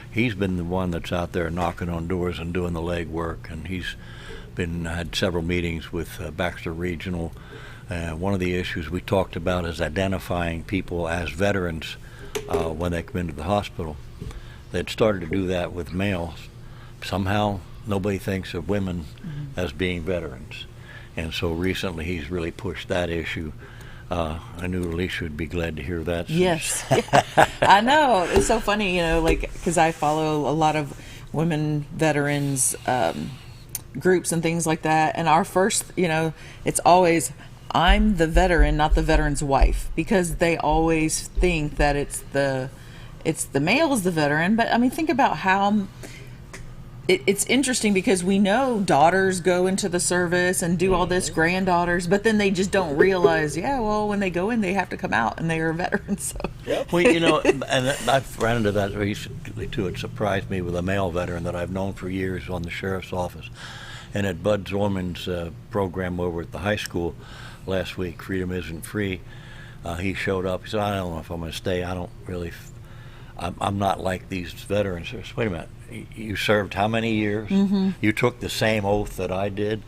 He's been the one that's out there knocking on doors and doing the legwork, and he's had several meetings with Baxter Regional. One of the issues we talked about is identifying people as veterans when they come into the hospital. They'd started to do that with males. Somehow nobody thinks of women as being veterans. And so recently he's really pushed that issue. I knew Elesha would be glad to hear that. Yes. I know. It's so funny, because I follow a lot of women veterans groups and things like that. And our first, it's always, I'm the veteran, not the veteran's wife, because they always think that it's the male is the veteran. But I mean, think about how it's interesting, because we know daughters go into the service and do all this, granddaughters, but then they just don't realize, when they go in, they have to come out and they are veterans. So. Well, and I've run into that recently too. It surprised me with a male veteran that I've known for years on the sheriff's office. And at Bud Zorman's program over at the high school last week, Freedom Isn't Free, he showed up. He said, I don't know if I'm going to stay. I'm not like these veterans. I said, wait a minute. You served how many years? Mm-hmm. You took the same oath that I did.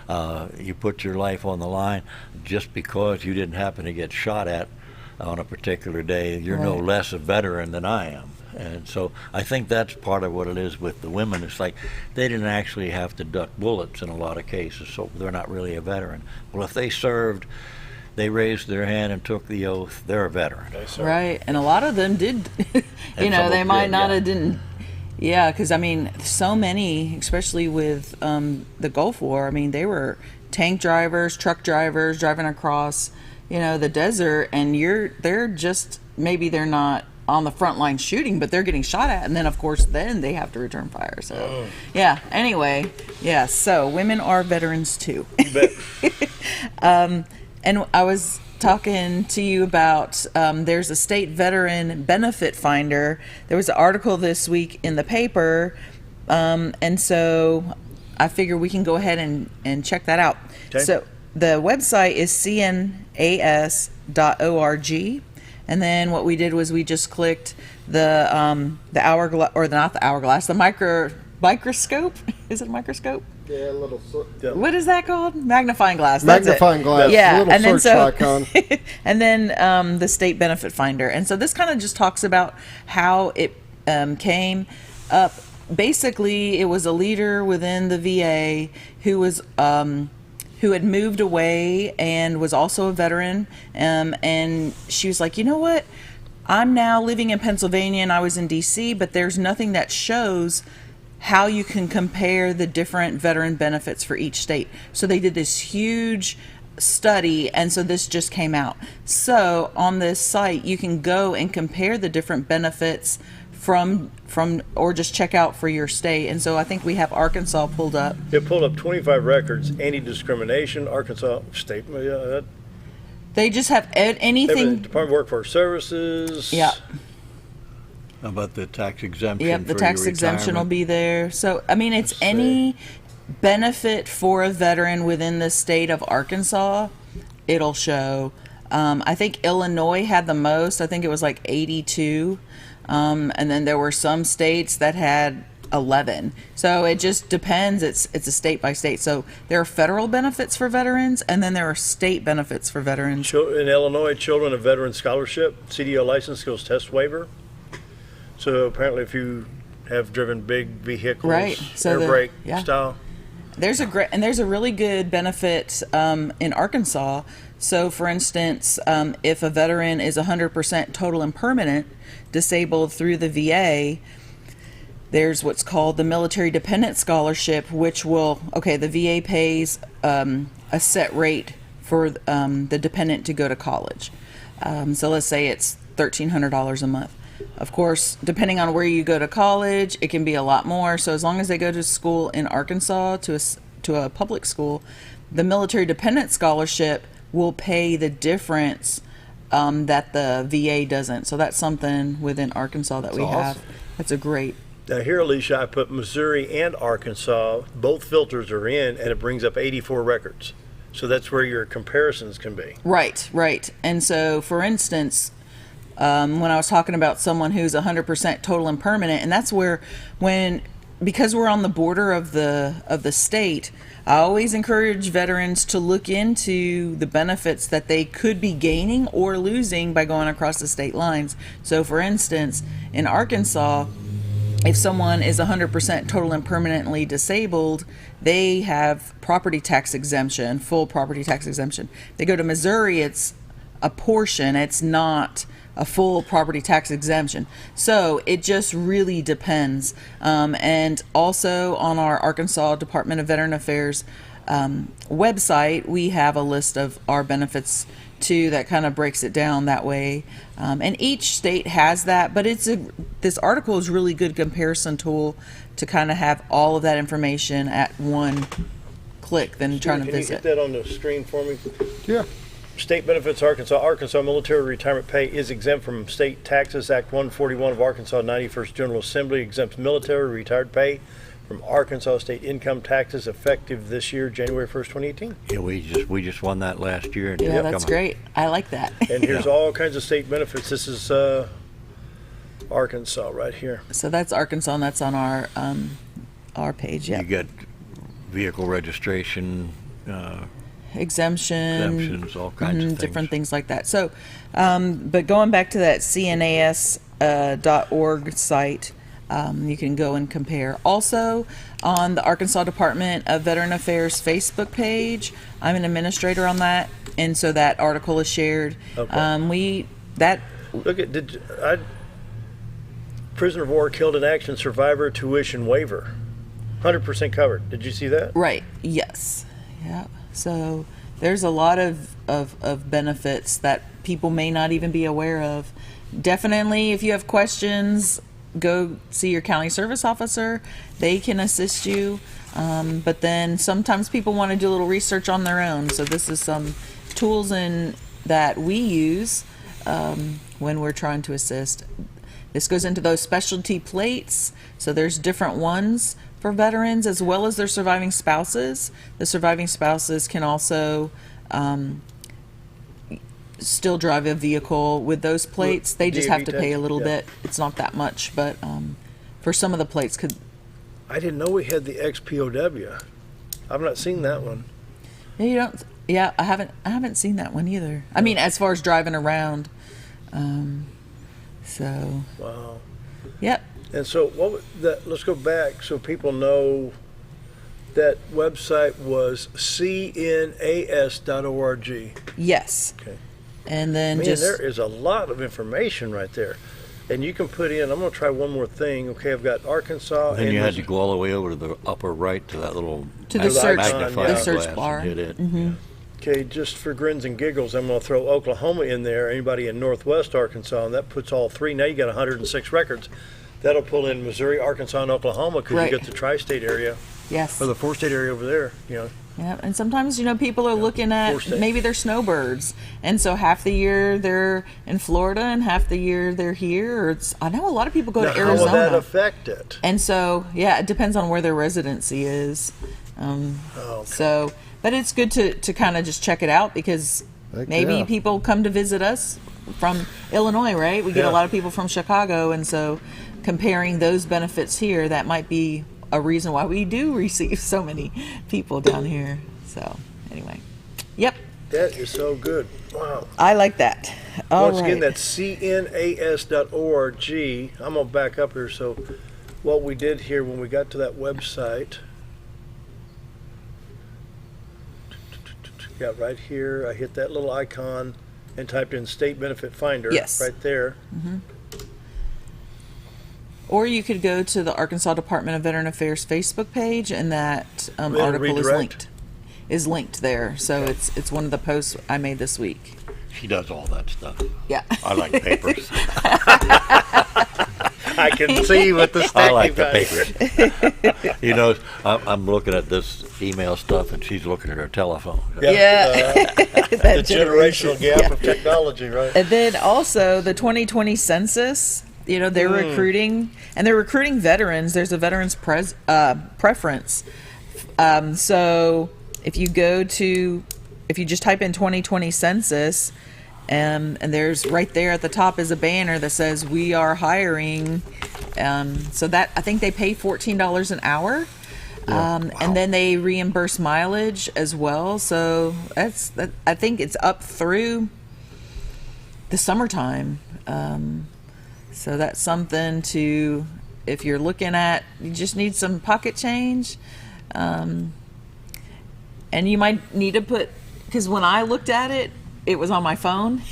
You put your life on the line. Just because you didn't happen to get shot at on a particular day, you're no less a veteran than I am. And so I think that's part of what it is with the women. It's like they didn't actually have to duck bullets in a lot of cases, so they're not really a veteran. Well, if they served, they raised their hand and took the oath, they're a veteran. Right, and a lot of them did. They might not have didn't. Yeah, because I mean, so many, especially with the Gulf War. I mean, they were tank drivers, truck drivers, driving across, the desert, and they're not on the front line shooting, but they're getting shot at, and then of course, then they have to return fire. So, Anyway, so women are veterans too. You bet. And I was talking to you about there's a state veteran benefit finder. There was an article this week in the paper, and so I figure we can go ahead and check that out. Okay. So the website is cnas.org, and then what we did was we just clicked the hourglass, or not the hourglass, the microscope. Is it a microscope? Yeah, a little. What is that called? Magnifying glass. That's magnifying glass. Yeah, little and then search icon. And then the state benefit finder. And so this kind of just talks about how it came up. Basically, it was a leader within the VA who had moved away and was also a veteran. And she was like, you know what? I'm now living in Pennsylvania and I was in DC, but there's nothing that shows how you can compare the different veteran benefits for each state. So they did this huge study, and so this just came out. So on this site, you can go and compare the different benefits from or just check out for your state. And so I think we have Arkansas pulled up. It pulled up 25 records, anti-discrimination, Arkansas state. They just have anything. Department of Workforce Services. Yeah. How about the tax exemption? Yep, the tax exemption will be there. So, I mean, it's any benefit for a veteran within the state of Arkansas, it'll show. I think Illinois had the most. I think it was like 82. And then there were some states that had 11. So it just depends. It's a state by state. So there are federal benefits for veterans, and then there are state benefits for veterans. In Illinois, Children of Veteran Scholarship, CDL license skills test waiver. So apparently, if you have driven big vehicles, so air brake style. There's a really good benefit in Arkansas. So, for instance, if a veteran is 100% total and permanent disabled through the VA, There's what's called the Military Dependent Scholarship, which will, the VA pays a set rate for the dependent to go to college. So let's say it's $1,300 a month. Of course, depending on where you go to college, it can be a lot more. So as long as they go to school in Arkansas, to a public school, the Military Dependent Scholarship will pay the difference that the VA doesn't. So that's something within Arkansas that we have. That's a great. Now here, Elesha, I put Missouri and Arkansas. Both filters are in, and it brings up 84 records. So that's where your comparisons can be. Right. And so, for instance, when I was talking about someone who's 100% total and permanent, and that's where, because we're on the border of the state, I always encourage veterans to look into the benefits that they could be gaining or losing by going across the state lines. So, for instance, in Arkansas, if someone is 100% total and permanently disabled, they have property tax exemption, full property tax exemption. They go to Missouri, it's a portion, it's not a full property tax exemption. So it just really depends. And also on our Arkansas Department of Veteran Affairs website, we have a list of our benefits too that kind of breaks it down that way. And each state has that, but this article is really good comparison tool to kind of have all of that information at one click than trying to visit. Can you hit that on the screen for me? Yeah. State benefits, Arkansas military retirement pay is exempt from state taxes. Act 141 of Arkansas 91st General Assembly exempts military retired pay from Arkansas state income taxes effective this year, January 1st, 2018. Yeah, we just won that last year. Yeah, that's great. I like that. And here's all kinds of state benefits. This is Arkansas right here. So that's Arkansas, and that's on our page. Yeah. You get vehicle registration, exemptions, all kinds of different things like that. So, but going back to that CNAS.org site. You can go and compare. Also, on the Arkansas Department of Veteran Affairs Facebook page, I'm an administrator on that, and so that article is shared. Okay. Prisoner of war killed in action survivor tuition waiver, 100% covered. Did you see that? Right. Yes. Yeah. So there's a lot of benefits that people may not even be aware of. Definitely, if you have questions, go see your county service officer. They can assist you. But then sometimes people want to do a little research on their own. So this is some tools that we use when we're trying to assist. This goes into those specialty plates. So there's different ones for veterans as well as their surviving spouses. The surviving spouses can also still drive a vehicle with those plates. They just have to pay a little bit. It's not that much, but for some of the plates could. I didn't know we had the XPOW. I've not seen that one. Yeah, you don't. Yeah, I haven't seen that one either. I mean, as far as driving around. So. Wow. Yep. And so let's go back so people know that website was cnas.org. Yes. Okay. And then there is a lot of information right there. And you can put in, I'm going to try one more thing. Okay, I've got Arkansas. And you had to go all the way over to the upper right to that little search bar. And hit it. Mm-hmm. Okay, just for grins and giggles, I'm going to throw Oklahoma in there, anybody in northwest Arkansas, and that puts all three. Now you got 106 records. That'll pull in Missouri, Arkansas, and Oklahoma because you get the tri-state area. Yes. Or the four-state area over there, Yeah, and sometimes, people are looking at maybe they're snowbirds. And so half the year they're in Florida and half the year they're here. Or I know a lot of people go to Arizona. How will that affect it? And so, it depends on where their residency is. Okay. So, but it's good to kind of just check it out because maybe people come to visit us from Illinois, right? We get a lot of people from Chicago. And so comparing those benefits here, that might be a reason why we do receive so many people down here. So anyway, yep. That is so good. Wow. I like that. Once again, that's cnas.org. I'm going to back up here. So what we did here when we got to that website, right here, I hit that little icon and typed in State Benefit Finder. Yes. Right there. Mm-hmm. Or you could go to the Arkansas Department of Veteran Affairs Facebook page, and that article is linked there. So it's one of the posts I made this week. She does all that stuff. Yeah. I like papers. I can see with the stack I like you the paper. You know, I'm looking at this email stuff, and she's looking at her telephone. Yeah. The generational gap of technology, right? And then also the 2020 census. They're recruiting, and they're recruiting veterans. There's a veterans preference. So if you just type in 2020 census, and there's right there at the top is a banner that says we are hiring. So that, I think they pay $14 an hour. Wow. And then they reimburse mileage as well. So I think it's up through the summertime. So that's something to, if you're looking at, you just need some pocket change. And you might need to put, because when I looked at it, it was on my phone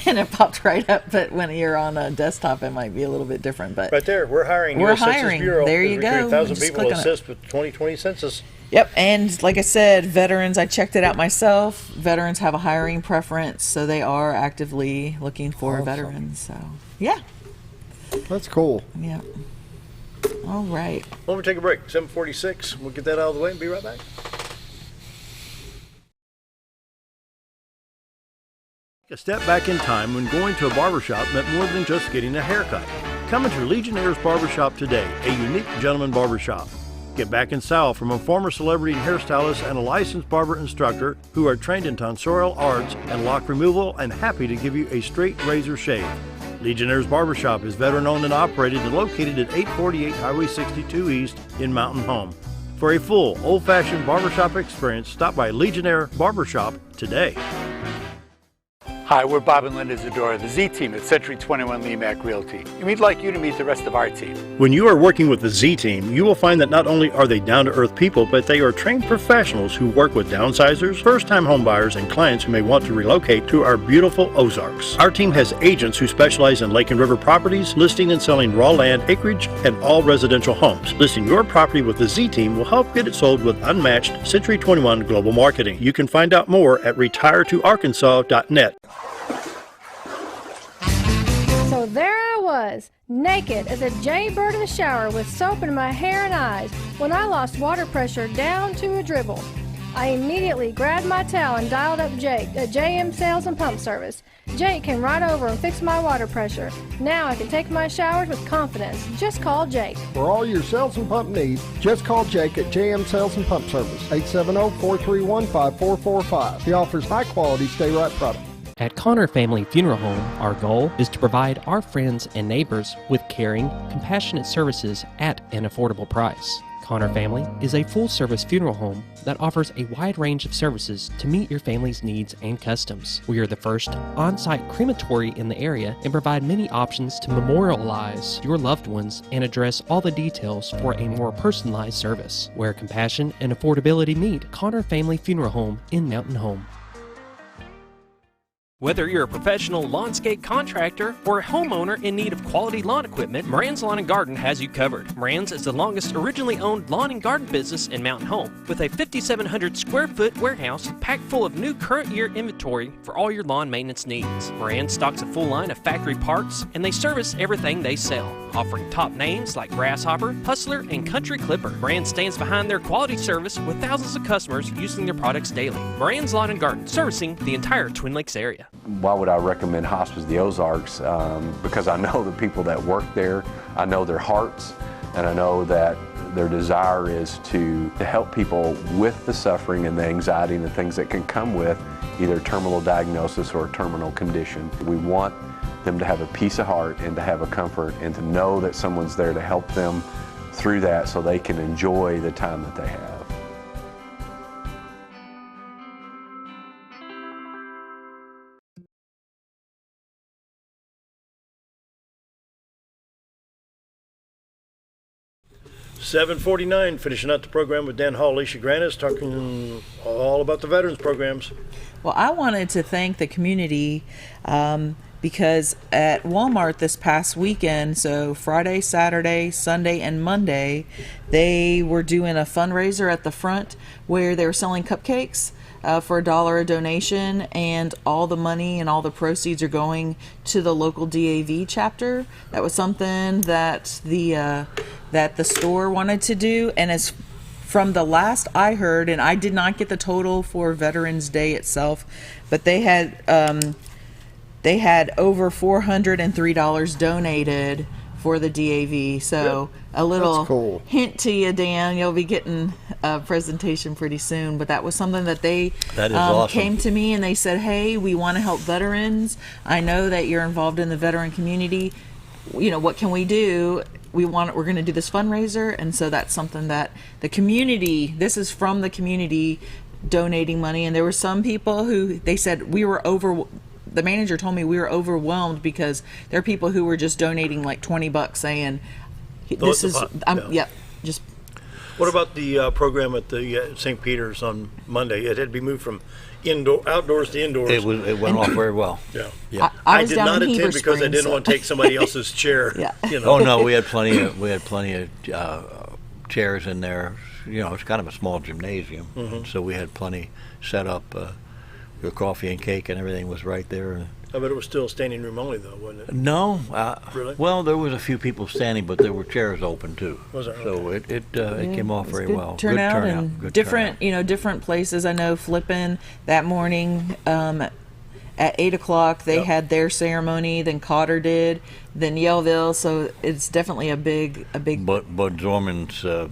and it popped right up. But when you're on a desktop, it might be a little bit different. But right there, we're hiring. We're US hiring. Census Bureau. There you go. 1,000 people to assist with 2020 census. Yep, and like I said, veterans, I checked it out myself. Veterans have a hiring preference, so they are actively looking for veterans. So, yeah. That's cool. Yeah. All right. Well, we'll take a break. 7:46. We'll get that out of the way and be right back. A step back in time when going to a barbershop meant more than just getting a haircut. Come into Legionnaire's Barbershop today, a unique gentleman barbershop. Get back in style from a former celebrity hairstylist and a licensed barber instructor who are trained in tonsorial arts and lock removal and happy to give you a straight razor shave. Legionnaire's Barbershop is veteran-owned and operated and located at 848 Highway 62 East in Mountain Home. For a full, old-fashioned barbershop experience, stop by Legionnaire Barbershop today. Hi, we're Bob and Linda Zadora, the Z Team at Century 21 Lemac Realty, and we'd like you to meet the rest of our team. When you are working with the Z Team, you will find that not only are they down-to-earth people, but they are trained professionals who work with downsizers, first-time homebuyers, and clients who may want to relocate to our beautiful Ozarks. Our team has agents who specialize in lake and river properties, listing and selling raw land, acreage, and all residential homes. Listing your property with the Z Team will help get it sold with unmatched Century 21 global marketing. You can find out more at retiretoarkansas.net. So there I was, naked as a jaybird in the shower with soap in my hair and eyes when I lost water pressure down to a dribble. I immediately grabbed my towel and dialed up Jake at JM Sales and Pump Service. Jake can ride over and fix my water pressure. Now I can take my showers with confidence. Just call Jake. For all your sales and pump needs, just call Jake at JM Sales and Pump Service, 870-431-5445. He offers high-quality stay-right products. At Connor Family Funeral Home, our goal is to provide our friends and neighbors with caring, compassionate services at an affordable price. Connor Family is a full-service funeral home that offers a wide range of services to meet your family's needs and customs. We are the first on-site crematory in the area and provide many options to memorialize your loved ones and address all the details for a more personalized service. Where compassion and affordability meet, Connor Family Funeral Home in Mountain Home. Whether you're a professional lawnscape contractor or a homeowner in need of quality lawn equipment, Moran's Lawn and Garden has you covered. Moran's is the longest originally owned lawn and garden business in Mountain Home, with a 5,700 square foot warehouse packed full of new current year inventory for all your lawn maintenance needs. Moran stocks a full line of factory parts, and they service everything they sell, offering top names like Grasshopper, Hustler, and Country Clipper. Moran stands behind their quality service with thousands of customers using their products daily. Moran's Lawn and Garden, servicing the entire Twin Lakes area. Why would I recommend Hospice the Ozarks? Because I know the people that work there, I know their hearts, and I know that their desire is to help people with the suffering and the anxiety and the things that can come with either terminal diagnosis or a terminal condition. We want them to have a peace of heart and to have a comfort and to know that someone's there to help them through that so they can enjoy the time that they have. $7:49, finishing up the program with Dan Hall, Elesha Granniss, talking all about the veterans programs. Well, I wanted to thank the community. because at Walmart this past weekend, so Friday, Saturday, Sunday, and Monday, they were doing a fundraiser at the front where they were selling cupcakes for $1 a donation, and all the money and all the proceeds are going to the local DAV chapter. That was something that the store wanted to do, and as from the last I heard, and I did not get the total for Veterans Day itself, but they had over $403 donated for the DAV. So a little hint to you, Dan, you'll be getting a presentation pretty soon. But that was something that they awesome. Came to me and they said, hey, we want to help veterans. I know that you're involved in the veteran community. You know, what can we do? We're going to do this fundraiser. And so that's something that the community, this is from the community donating money. And there were some people who, they said the manager told me we were overwhelmed because there are people who were just donating like $20 saying, this is, just. What about the program at the St. Peter's on Monday? It had to be moved from outdoors to indoors. It went off very well. Yeah. I did not attend because I didn't want to take somebody else's chair. You know? Oh no, we had plenty of chairs in there. You know, it's kind of a small gymnasium, so we had plenty set up. The coffee and cake and everything was right there. I bet it was still standing room only, though, wasn't it? No. Really? Well, there was a few people standing, but there were chairs open too. Was there? So it came off very well. Good turnout and different, different places. I know Flippin that morning at 8 o'clock they had their ceremony. Then Cotter did. Then Yellville. So it's definitely a big. But Zorman's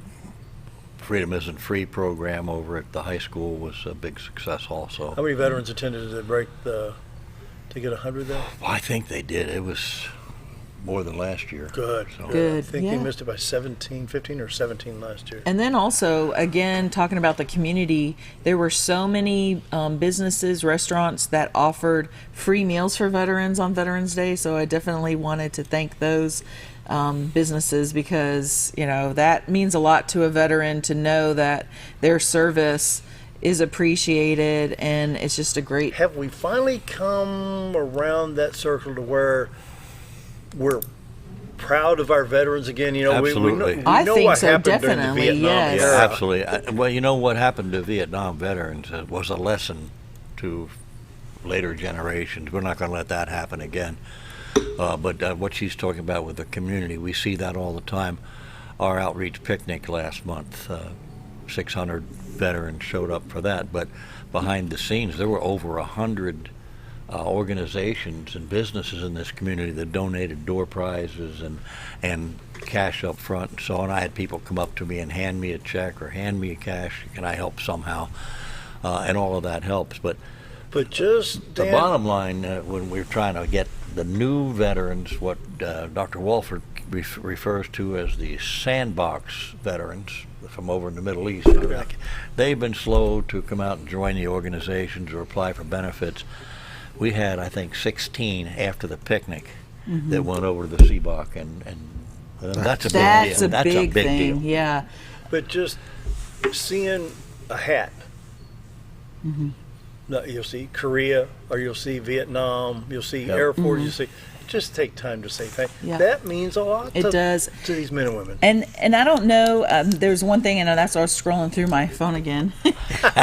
Freedom Isn't Free program over at the high school was a big success also. How many veterans attended? Did they break to get 100 there? I think they did. It was more than last year. Good. I think they missed it by 15 or 17 last year. And then also, again, talking about the community, there were so many businesses, restaurants that offered free meals for veterans on Veterans Day. So I definitely wanted to thank those businesses because, that means a lot to a veteran to know that their service is appreciated, and it's just a great. Have we finally come around that circle to where we're proud of our veterans again? Absolutely. We know think what so, happened definitely, during the Vietnam era. Absolutely. Well, you know what happened to Vietnam veterans was a lesson to later generations. We're not going to let that happen again. But what she's talking about with the community, we see that all the time. Our outreach picnic last month, 600 veterans showed up for that. But behind the scenes, there were over 100 organizations and businesses in this community that donated door prizes and cash up front and so on. I had people come up to me and hand me a check or hand me a cash. Can I help somehow? And all of that helps. But just the bottom line, when we're trying to get the new veterans, what Dr. Walford refers to as the sandbox veterans from over in the Middle East, they've been slow to come out and join the organizations or apply for benefits. We had, I think, 16 after the picnic that went over to the CBOC, and that's a big deal. That's a big thing, deal. Yeah. But just seeing a hat. No, you'll see Korea, or you'll see Vietnam, you'll see Air Force, you'll see. Just take time to say thank you. That means a lot does to these men and women. And I don't know, there's one thing, and that's why I was scrolling through my phone again,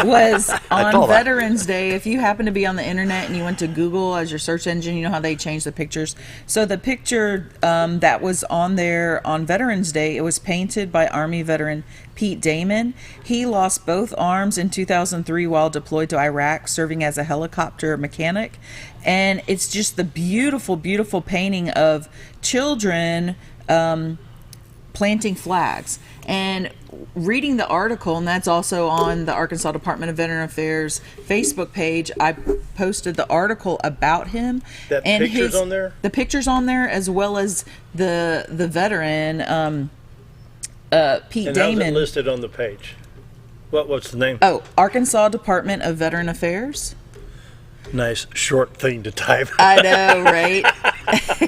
was on Veterans Day, if you happen to be on the internet and you went to Google as your search engine, you know how they change the pictures. So the picture that was on there on Veterans Day, it was painted by Army veteran Pete Damon. He lost both arms in 2003 while deployed to Iraq, serving as a helicopter mechanic. And it's just the beautiful, beautiful painting of children planting flags. And reading the article, and that's also on the Arkansas Department of Veteran Affairs Facebook page, I posted the article about him. That and picture's on there? The picture's on there, as well as the veteran, Pete and Damon. How's it listed on the page? What's the name? Oh, Arkansas Department of Veteran Affairs. Nice short thing to type. I know, right?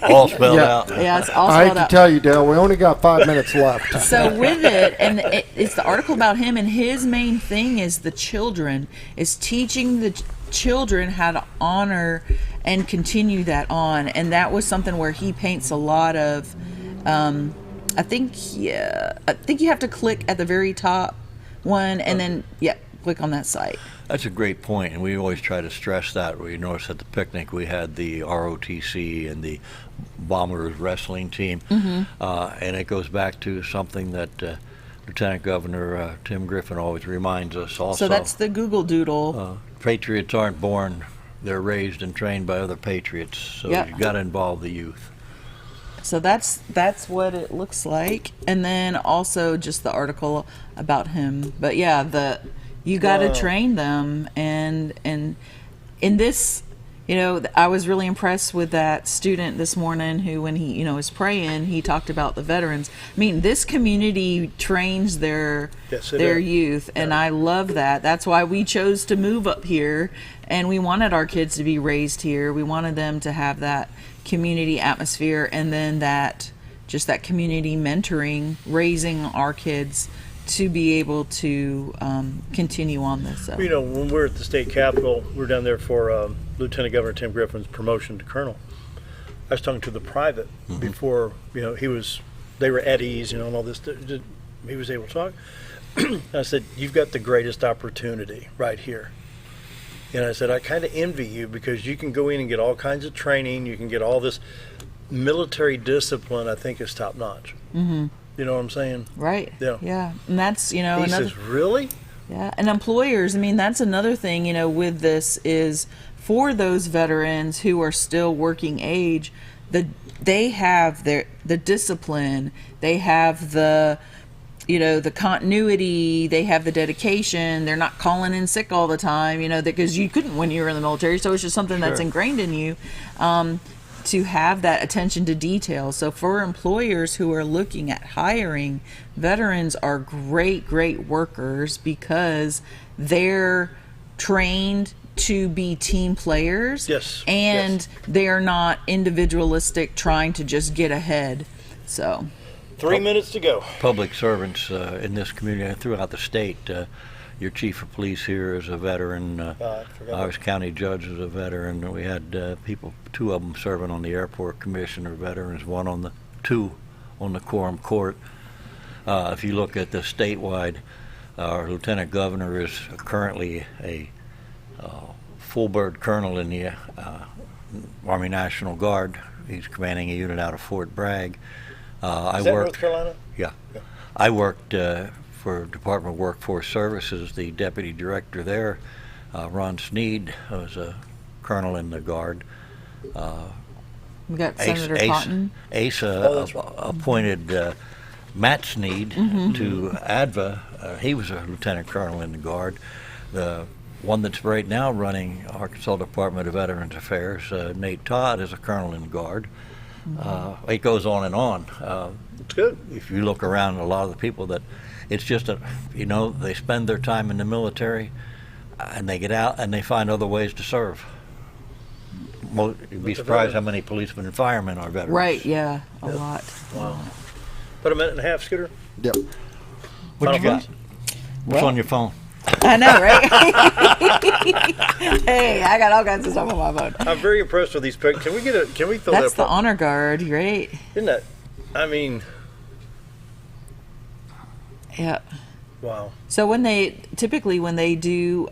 All spelled out. Yeah, it's all I spelled hate out. to tell you, Dale, we only got 5 minutes left. So with it, and it's the article about him, and his main thing is the children, is teaching children how to honor and continue that on. And that was something where he paints a lot of, I think you have to click at the very top one and then, click on that site. That's a great point, and we always try to stress that. We noticed at the picnic we had the ROTC and the Bombers wrestling team, and it goes back to something that Lieutenant Governor Tim Griffin always reminds us also. So that's the Google Doodle. Patriots aren't born, they're raised and trained by other patriots, so you've got to involve the youth. So that's what it looks like, and then also just the article about him. But yeah, you got to train them, and in this, I was really impressed with that student this morning who, when he was praying, he talked about the veterans. I mean, this community trains their youth, and I love that. That's why we chose to move up here, and we wanted our kids to be raised here. We wanted them to have that community atmosphere, and then that community mentoring, raising our kids to be able to continue on this. So. When we're at the state capitol, we're down there for Lieutenant Governor Tim Griffin's promotion to colonel. I was talking to the private before, they were at ease, and all this. He was able to talk. I said, "You've got the greatest opportunity right here." And I said, "I kind of envy you because you can go in and get all kinds of training. You can get all this military discipline. I think is top notch." Mm-hmm. You know what I'm saying? Right. Yeah. Yeah. And that's, He says, really? Yeah. And employers, that's another thing, with this is for those veterans who are still working age, they have the discipline, they have the continuity, they have the dedication, they're not calling in sick all the time, because you couldn't when you were in the military. So it's just something that's ingrained in you. To have that attention to detail. So for employers who are looking at hiring, veterans are great workers because they're trained to be team players. Yes. And they're not individualistic trying to just get ahead. So 3 minutes to go. Public servants in this community and throughout the state. Your chief of police here is a veteran. Our county judge is a veteran. We had two of them serving on the airport commission are veterans. Two on the quorum court. If you look at the statewide, our lieutenant governor is currently a full bird colonel in the Army National Guard. He's commanding a unit out of Fort Bragg. Is that North Carolina? Yeah. I worked for Department of Workforce Services, the deputy director there, Ron Sneed, was a colonel in the Guard. We got Senator Cotton. Asa appointed Matt Sneed to ADVA. He was a lieutenant colonel in the Guard. The one that's right now running Arkansas Department of Veterans Affairs, Nate Todd, is a colonel in the Guard. It goes on and on. It's good. If you look around, a lot of the people that it's just they spend their time in the military and they get out and they find other ways to serve. You'd be surprised how many policemen and firemen are veterans. Right, yeah, a lot. Wow. About a minute and a half, Scooter? Yep. What you got? What's on your phone? I know, right? Hey, I got all kinds of stuff on my phone. I'm very impressed with these pictures. Can we throw that That's the honor guard, right? Isn't that, yeah. Wow. So when they do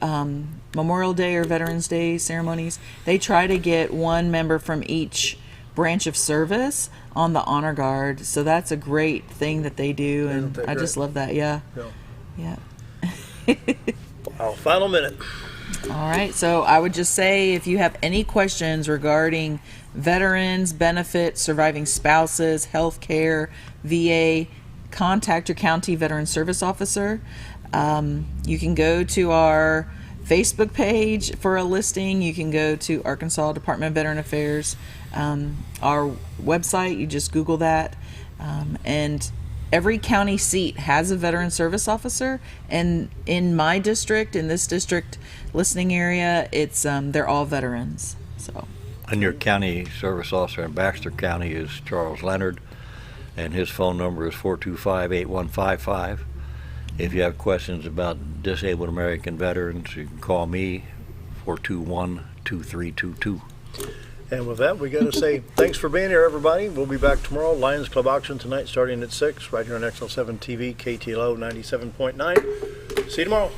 Memorial Day or Veterans Day ceremonies, they try to get one member from each branch of service on the honor guard. So that's a great thing that they do, and I just love that. Yeah. Wow. Final minute. All right. So I would just say, if you have any questions regarding veterans, benefits, surviving spouses, health care, VA, contact your county veteran service officer. You can go to our Facebook page for a listing. You can go to Arkansas Department of Veteran Affairs. Our website, you just Google that. And every county seat has a veteran service officer. And in my district, in this district listening area, it's they're all veterans. So. And your county service officer in Baxter County is Charles Leonard, and his phone number is 425-8155. If you have questions about disabled American veterans, you can call me, 421-2322. And with that, we got to say thanks for being here, everybody. We'll be back tomorrow. Lions Club auction tonight starting at 6, right here on XL7 TV, KTLO 97.9. See you tomorrow.